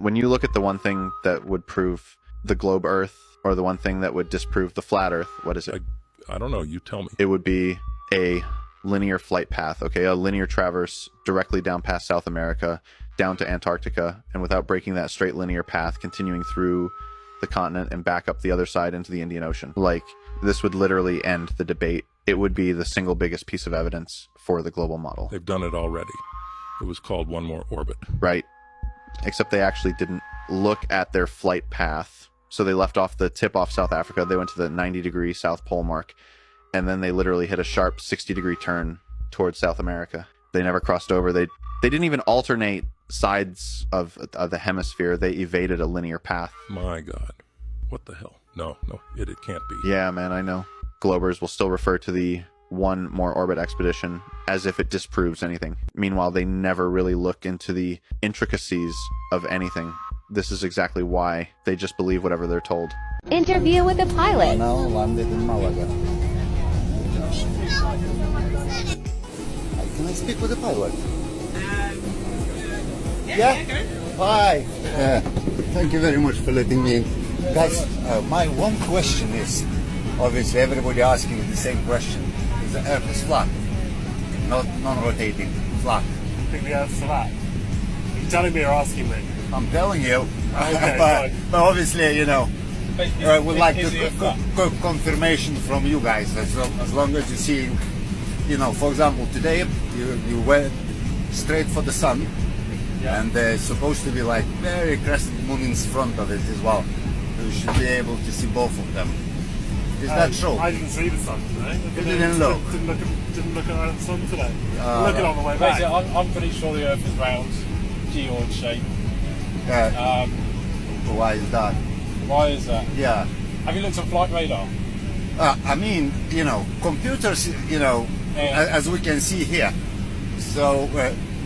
when you look at the one thing that would prove the globe Earth, or the one thing that would disprove the flat Earth, what is it? I don't know. You tell me. It would be a linear flight path, okay? A linear traverse directly down past South America, down to Antarctica, and without breaking that straight linear path, continuing through the continent and back up the other side into the Indian Ocean. Like, this would literally end the debate. It would be the single biggest piece of evidence for the global model. They've done it already. It was called One More Orbit. Right. Except they actually didn't look at their flight path. So they left off the tip off South Africa. They went to the 90-degree South Pole mark. And then they literally hit a sharp 60-degree turn towards South America. They never crossed over. They didn't even alternate sides of the hemisphere. They evaded a linear path. My God. What the hell? No, it can't be. Yeah, man, I know. Globers will still refer to the One More Orbit expedition as if it disproves anything. Meanwhile, they never really look into the intricacies of anything. This is exactly why they just believe whatever they're told. Interview with the pilot. Now landed in Malaga. Can I speak with the pilot? Yeah? Hi. Thank you very much for letting me in. Guys, my one question is, obviously everybody asking the same question. Is the Earth is flat? Not non-rotating, flat. I think the Earth's flat. Are you telling me or asking me? I'm telling you. Okay, but obviously, you know, I would like confirmation from you guys. As long as you see, you know, for example, today you went straight for the sun, and there's supposed to be like very crescent moon in front of it as well. You should be able to see both of them. Is that true? I didn't see the sun today. You didn't look? Didn't look at the sun today. Look at it on the way back. I'm pretty sure the Earth is round, geoid shape. Why is that? Why is that? Yeah. Have you looked at flight radar? I mean, you know, computers, you know, as we can see here. So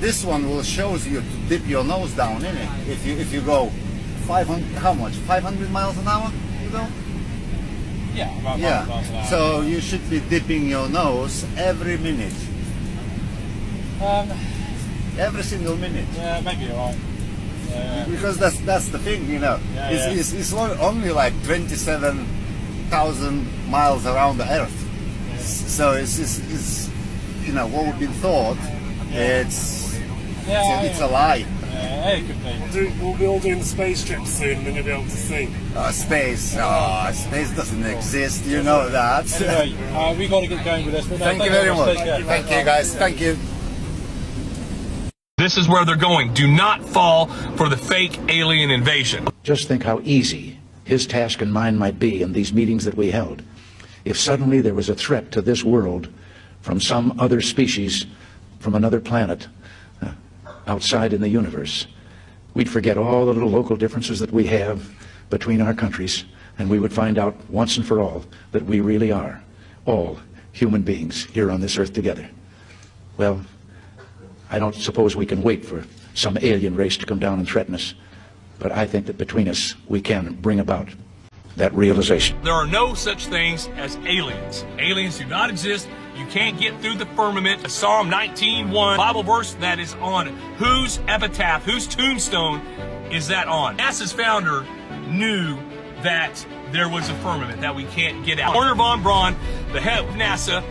this one will shows you to dip your nose down in it. If you go 500, how much? 500 miles an hour? You go? Yeah, about 500 miles an hour. So you should be dipping your nose every minute. Every single minute. Yeah, maybe you're right. Because that's the thing, you know. It's only like 27,000 miles around the Earth. So it's you know, what we've been thought, it's a lie. Yeah, it could be. We'll be all doing the space trips soon, and then you'll be able to see. Space doesn't exist, you know that. Anyway, we've got to get going with this. But Thank you very much. Thank you, guys. Thank you. This is where they're going. Do not fall for the fake alien invasion. Just think how easy his task and mine might be in these meetings that we held if suddenly there was a threat to this world from some other species, from another planet, outside in the universe. We'd forget all the little local differences that we have between our countries, and we would find out once and for all that we really are all human beings here on this earth together. Well, I don't suppose we can wait for some alien race to come down and threaten us, but I think that between us we can bring about that realization. There are no such things as aliens. Aliens do not exist. You can't get through the firmament. Psalm 19:1 Bible verse that is on whose epitaph, whose tombstone is that on? NASA's founder knew that there was a firmament that we can't get out. Wernher von Braun, the head of NASA,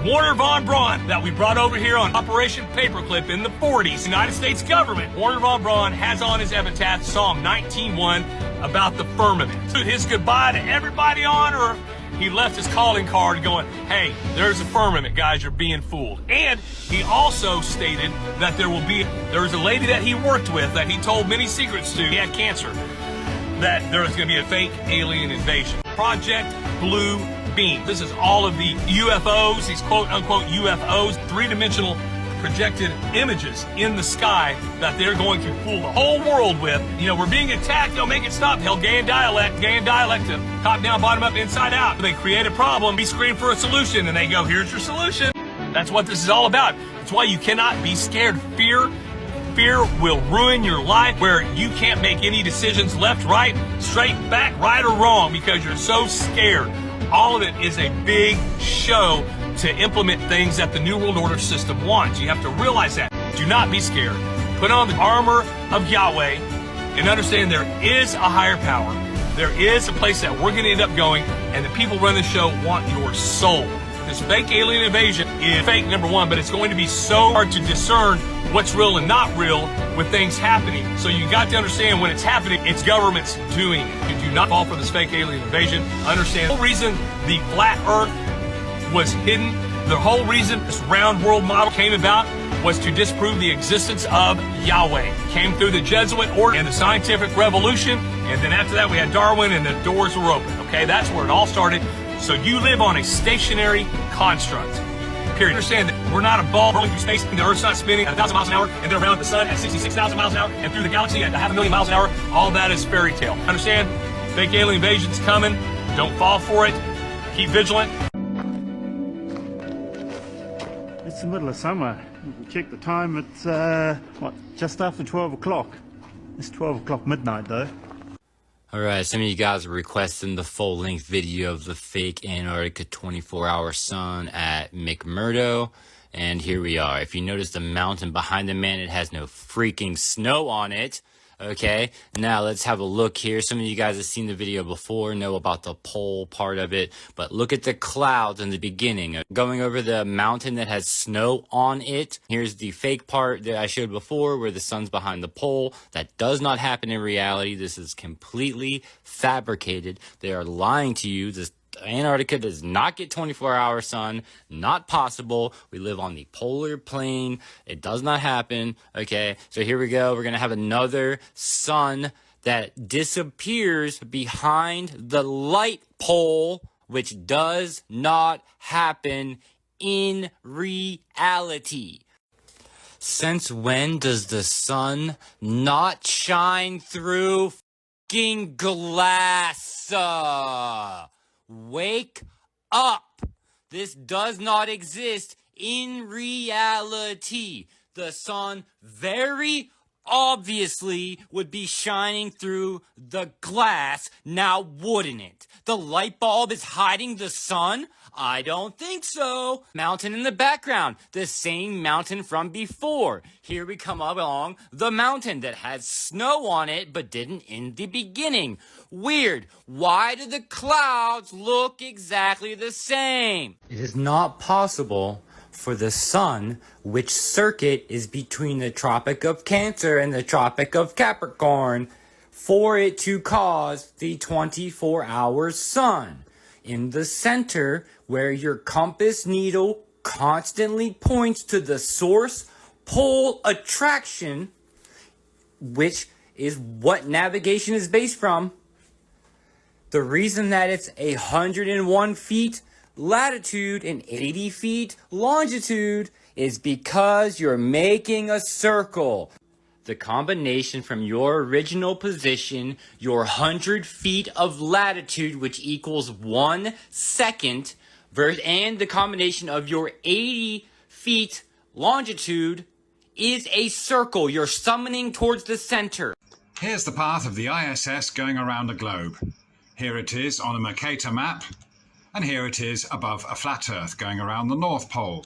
Wernher von Braun, that we brought over here on Operation Paperclip in the 40s, United States government. Wernher von Braun has on his epitaph Psalm 19:1 about the firmament. His goodbye to everybody on Earth. He left his calling card going, hey, there's a firmament, guys, you're being fooled. And he also stated that there was a lady that he worked with that he told many secrets to. He had cancer. That there was going to be a fake alien invasion. Project Blue Beam. This is all of the UFOs, these quote-unquote UFOs, three-dimensional projected images in the sky that they're going to fool the whole world with. You know, we're being attacked, they'll make it stop. Hellgaian dialect to top down, bottom up, inside out. They create a problem, we scream for a solution, and they go, here's your solution. That's what this is all about. That's why you cannot be scared. Fear will ruin your life, where you can't make any decisions left, right, straight, back, right, or wrong because you're so scared. All of it is a big show to implement things that the New World Order system wants. You have to realize that. Do not be scared. Put on the armor of Yahweh and understand there is a higher power. There is a place that we're going to end up going, and the people running the show want your soul. This fake alien invasion is fake, number one, but it's going to be so hard to discern what's real and not real with things happening. So you got to understand when it's happening, it's governments doing it. You do not fall for this fake alien invasion. Understand the whole reason the flat earth was hidden, the whole reason this round world model came about was to disprove the existence of Yahweh. It came through the Jesuit order and the scientific revolution, and then after that we had Darwin and the doors were open. Okay, that's where it all started. So you live on a stationary construct. Period. Understand that we're not a ball rolling through space, and the Earth's not spinning at 1,000 miles an hour, and then around the sun at 66,000 miles an hour, and through the galaxy at 500,000 miles an hour. All that is fairy tale. Understand? Fake alien invasion's coming. Don't fall for it. Keep vigilant. It's the middle of summer. Check the time, it's just after 12 o'clock. It's 12 o'clock midnight though. Alright, some of you guys were requesting the full-length video of the fake Antarctica 24-hour sun at McMurdo, and here we are. If you notice the mountain behind the man, it has no freaking snow on it. Okay, now let's have a look here. Some of you guys have seen the video before, know about the pole part of it, but look at the clouds in the beginning. Going over the mountain that has snow on it. Here's the fake part that I showed before where the sun's behind the pole. That does not happen in reality. This is completely fabricated. They are lying to you. This Antarctica does not get 24-hour sun. Not possible. We live on the polar plane. It does not happen. Okay, so here we go. We're going to have another sun that disappears behind the light pole, which does not happen in reality. Since when does the sun not shine through fucking glass? Wake up! This does not exist in reality. The sun very obviously would be shining through the glass, now wouldn't it? The light bulb is hiding the sun? I don't think so. Mountain in the background, the same mountain from before. Here we come along the mountain that had snow on it but didn't in the beginning. Weird. Why do the clouds look exactly the same? It is not possible for the sun, which circuit is between the Tropic of Cancer and the Tropic of Capricorn, for it to cause the 24-hour sun. In the center, where your compass needle constantly points to the source pole attraction, which is what navigation is based from, the reason that it's 101 feet latitude and 80 feet longitude is because you're making a circle. The combination from your original position, your 100 feet of latitude, which equals 1 second, and the combination of your 80 feet longitude is a circle. You're summoning towards the center. Here's the path of the ISS going around a globe. Here it is on a Mercator map, and here it is above a flat Earth going around the North Pole,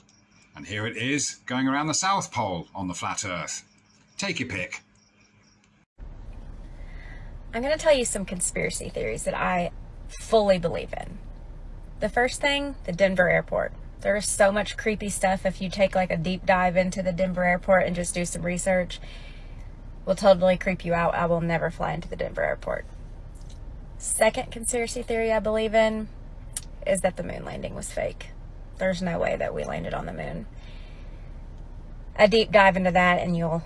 and here it is going around the South Pole on the flat Earth. Take your pick. I'm going to tell you some conspiracy theories that I fully believe in. The first thing, the Denver airport. There is so much creepy stuff if you take like a deep dive into the Denver airport and just do some research. Will totally creep you out. I will never fly into the Denver airport. Second conspiracy theory I believe in is that the moon landing was fake. There's no way that we landed on the moon. A deep dive into that and you'll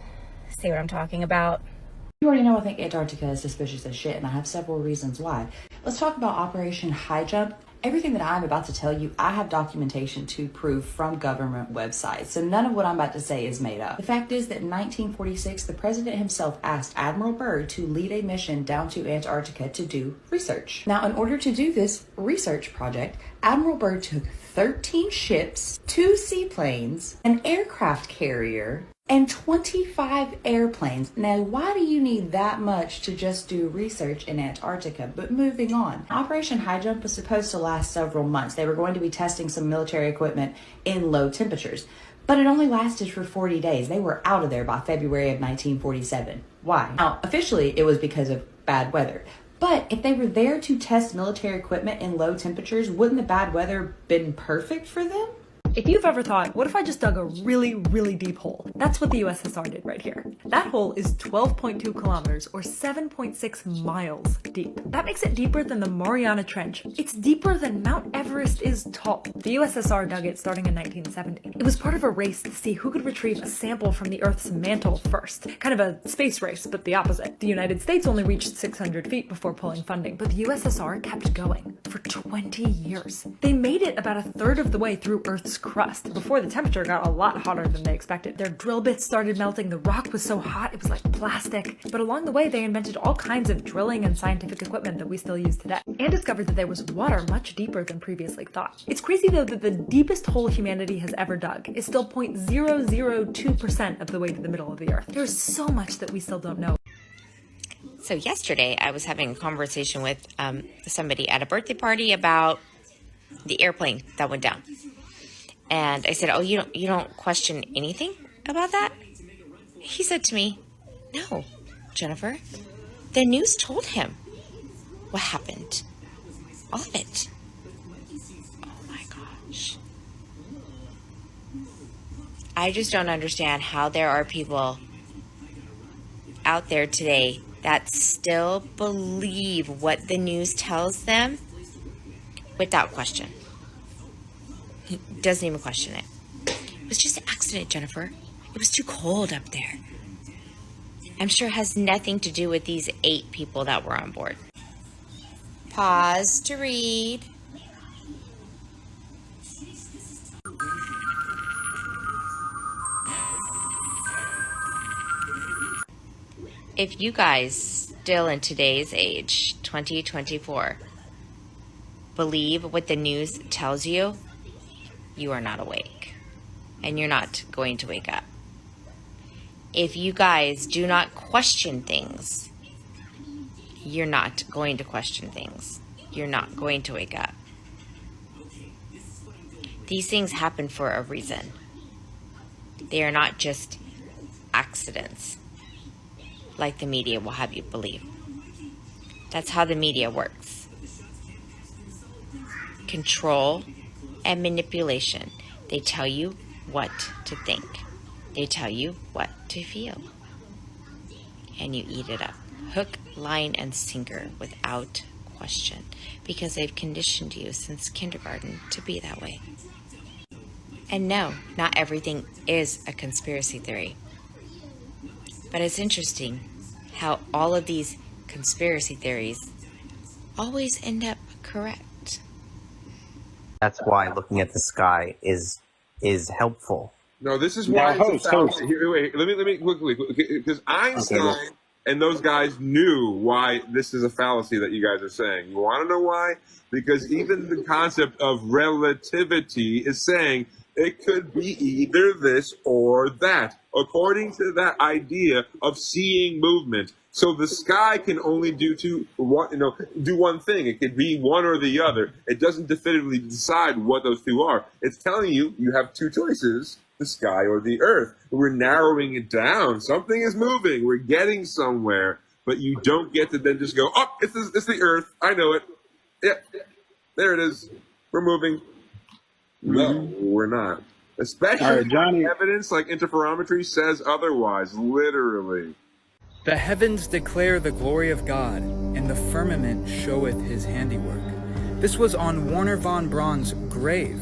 see what I'm talking about. You already know I think Antarctica is suspicious as shit, and I have several reasons why. Let's talk about Operation High Jump. Everything that I'm about to tell you, I have documentation to prove from government websites, so none of what I'm about to say is made up. The fact is that in 1946, the president himself asked Admiral Byrd to lead a mission down to Antarctica to do research. Now, in order to do this research project, Admiral Byrd took 13 ships, 2 seaplanes, an aircraft carrier, and 25 airplanes. Now, why do you need that much to just do research in Antarctica? But moving on. Operation High Jump was supposed to last several months. They were going to be testing some military equipment in low temperatures. But it only lasted for 40 days. They were out of there by February of 1947. Why? Now, officially, it was because of bad weather. But if they were there to test military equipment in low temperatures, wouldn't the bad weather been perfect for them? If you've ever thought, what if I just dug a really, really deep hole? That's what the USSR did right here. That hole is 12.2 kilometers or 7.6 miles deep. That makes it deeper than the Mariana Trench. It's deeper than Mount Everest is tall. The USSR dug it starting in 1970. It was part of a race to see who could retrieve a sample from the Earth's mantle first. Kind of a space race, but the opposite. The United States only reached 600 feet before pulling funding, but the USSR kept going for 20 years. They made it about a third of the way through Earth's crust before the temperature got a lot hotter than they expected. Their drill bits started melting, the rock was so hot it was like plastic. But along the way they invented all kinds of drilling and scientific equipment that we still use today, and discovered that there was water much deeper than previously thought. It's crazy though that the deepest hole humanity has ever dug is still 0.002% of the way to the middle of the Earth. There's so much that we still don't know. So yesterday I was having a conversation with somebody at a birthday party about the airplane that went down. And I said, oh, you don't question anything about that? He said to me, no, Jennifer, the news told him what happened. All of it. Oh my gosh. I just don't understand how there are people out there today that still believe what the news tells them without question. He doesn't even question it. It was just an accident, Jennifer. It was too cold up there. I'm sure it has nothing to do with these 8 people that were on board. Pause to read. If you guys still in today's age, 2024, believe what the news tells you, you are not awake. And you're not going to wake up. If you guys do not question things, you're not going to question things. You're not going to wake up. These things happen for a reason. They are not just accidents, like the media will have you believe. That's how the media works. Control and manipulation. They tell you what to think. They tell you what to feel. And you eat it up. Hook, line, and sinker without question. Because they've conditioned you since kindergarten to be that way. And no, not everything is a conspiracy theory. But it's interesting how all of these conspiracy theories always end up correct. That's why looking at the sky is helpful. No, this is why it's a fallacy. Wait, let me quickly, because Einstein and those guys knew why this is a fallacy that you guys are saying. You want to know why? Because even the concept of relativity is saying it could be either this or that, according to that idea of seeing movement. So the sky can only do one thing. It could be one or the other. It doesn't definitively decide what those two are. It's telling you you have two choices, the sky or the earth. We're narrowing it down. Something is moving. We're getting somewhere. But you don't get to then just go, oh, it's the earth. I know it. Yeah, there it is. We're moving. No, we're not. Especially Johnny. Evidence like interferometry says otherwise, literally. The heavens declare the glory of God, and the firmament showeth his handiwork. This was on Wernher von Braun's grave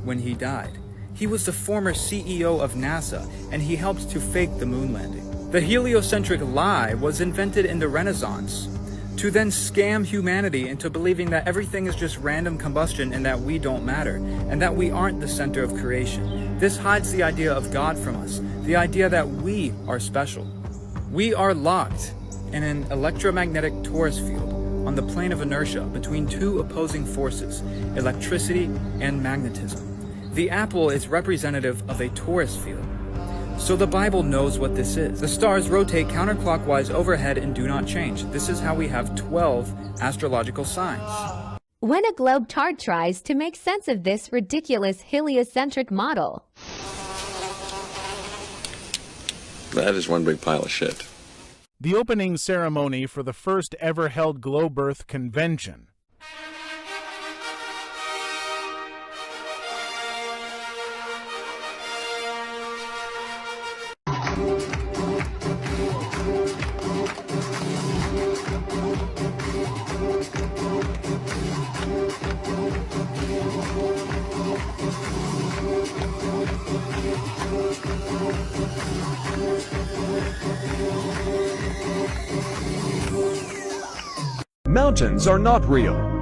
when he died. He was the former CEO of NASA, and he helped to fake the moon landing. The heliocentric lie was invented in the Renaissance to then scam humanity into believing that everything is just random combustion and that we don't matter, and that we aren't the center of creation. This hides the idea of God from us, the idea that we are special. We are locked in an electromagnetic torus field on the plane of inertia between two opposing forces, electricity and magnetism. The apple is representative of a torus field. So the Bible knows what this is. The stars rotate counterclockwise overhead and do not change. This is how we have 12 astrological signs. When a globetard tries to make sense of this ridiculous heliocentric model. That is one big pile of shit. The opening ceremony for the first ever held Globe Earth convention. Mountains are not real.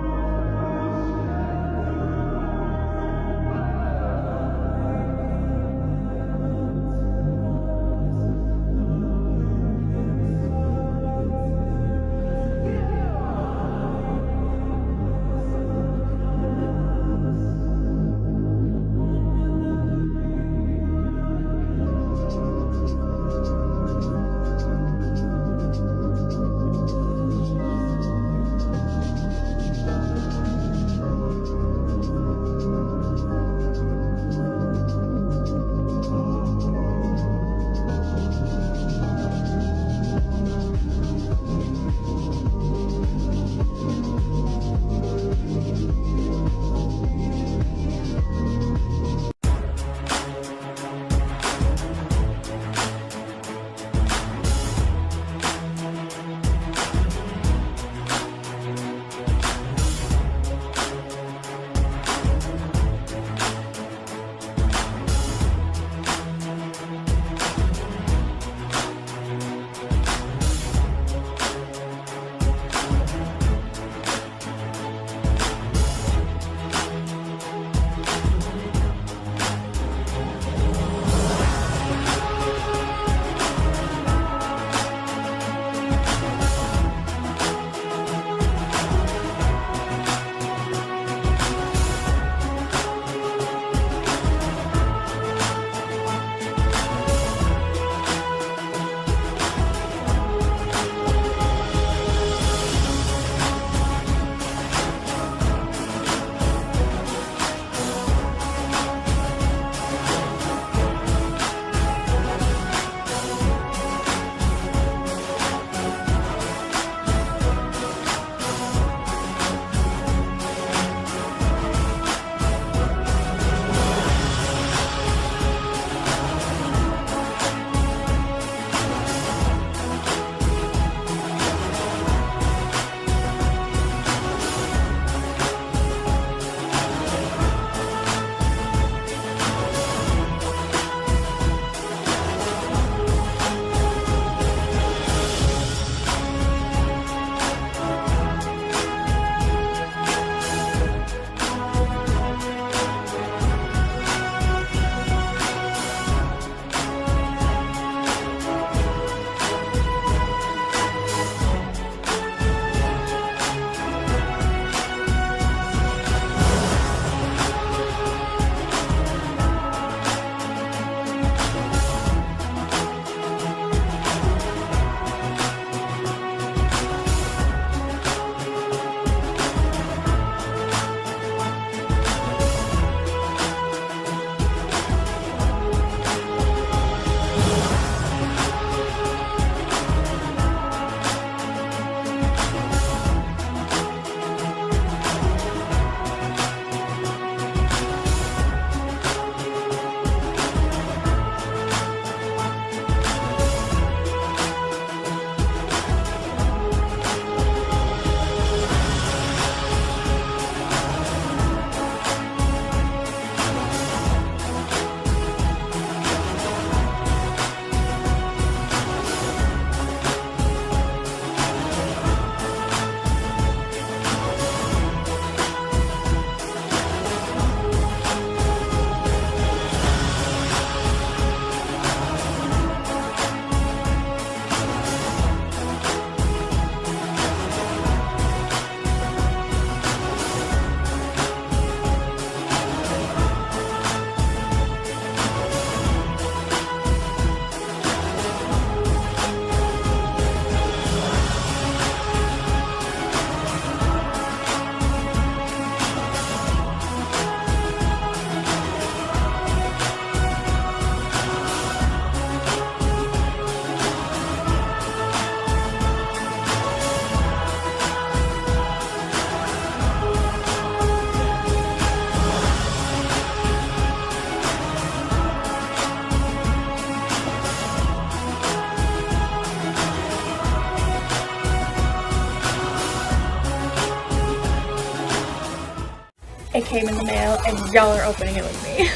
It came in the mail and y'all are opening it with me.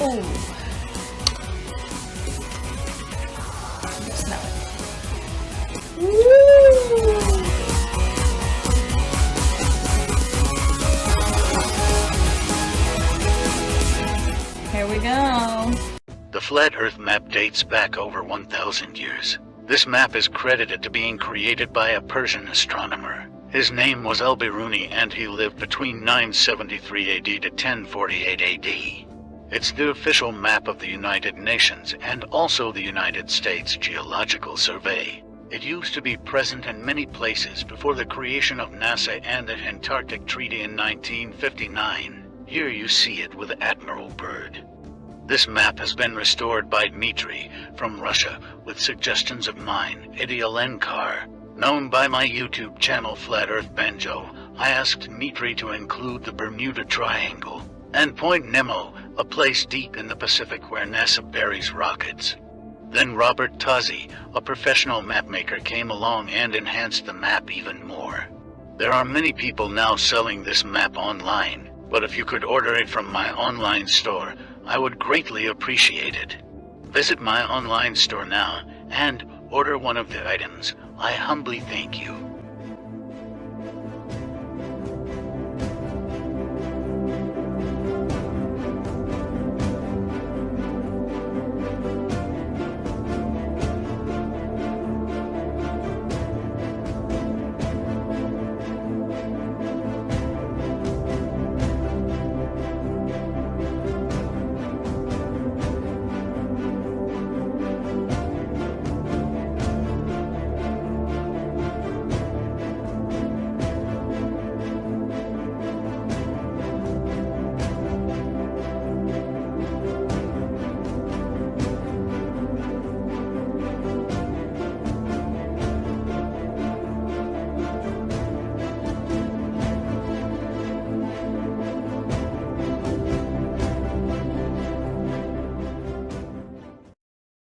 Ooh. Smell it. Woo! Here we go. The flat Earth map dates back over 1,000 years. This map is credited to being created by a Persian astronomer. His name was Al-Biruni, and he lived between 973 AD to 1048 AD. It's the official map of the United Nations and also the United States Geological Survey. It used to be present in many places before the creation of NASA and the Antarctic Treaty in 1959. Here you see it with Admiral Byrd. This map has been restored by Dmitry from Russia with suggestions of mine, Eddie Alenkar. Known by my YouTube channel Flat Earth Banjo, I asked Dmitry to include the Bermuda Triangle and Point Nemo, a place deep in the Pacific where NASA buries rockets. Then Robert Tozzi, a professional mapmaker, came along and enhanced the map even more. There are many people now selling this map online, but if you could order it from my online store, I would greatly appreciate it. Visit my online store now and order one of the items. I humbly thank you.